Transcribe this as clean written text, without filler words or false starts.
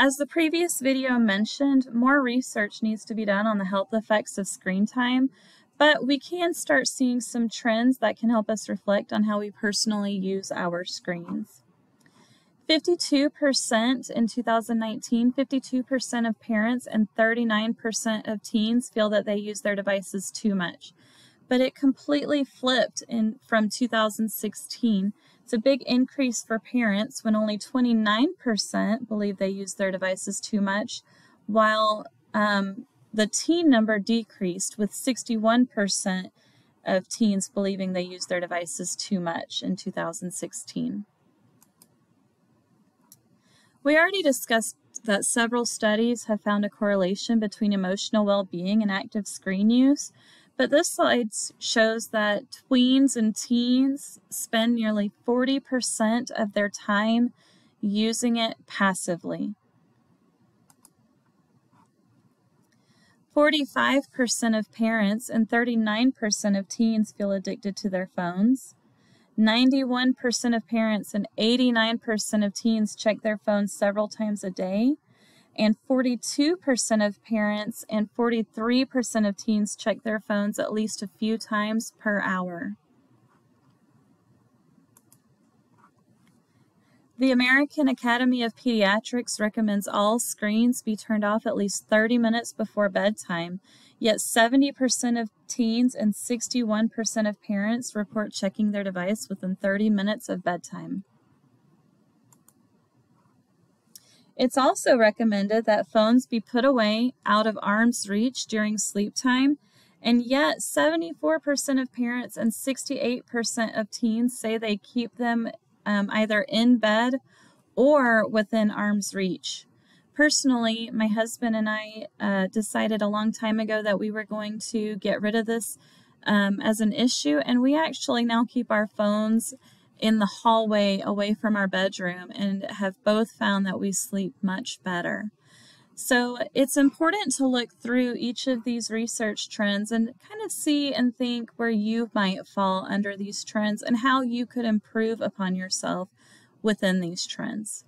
As the previous video mentioned, more research needs to be done on the health effects of screen time, but we can start seeing some trends that can help us reflect on how we personally use our screens. 52% in 2019, 52% of parents and 39% of teens feel that they use their devices too much. But it completely flipped from 2016. It's a big increase for parents when only 29% believe they use their devices too much, while the teen number decreased with 61% of teens believing they use their devices too much in 2016. We already discussed that several studies have found a correlation between emotional well-being and active screen use, but this slide shows that tweens and teens spend nearly 40% of their time using it passively. 45% of parents and 39% of teens feel addicted to their phones. 91% of parents and 89% of teens check their phones several times a day, and 42% of parents and 43% of teens check their phones at least a few times per hour. The American Academy of Pediatrics recommends all screens be turned off at least 30 minutes before bedtime, yet 70% of teens and 61% of parents report checking their device within 30 minutes of bedtime. It's also recommended that phones be put away out of arm's reach during sleep time, and yet 74% of parents and 68% of teens say they keep them either in bed or within arm's reach. Personally, my husband and I decided a long time ago that we were going to get rid of this as an issue, and we actually now keep our phones in the hallway away from our bedroom and have both found that we sleep much better. So it's important to look through each of these research trends and kind of see and think where you might fall under these trends and how you could improve upon yourself within these trends.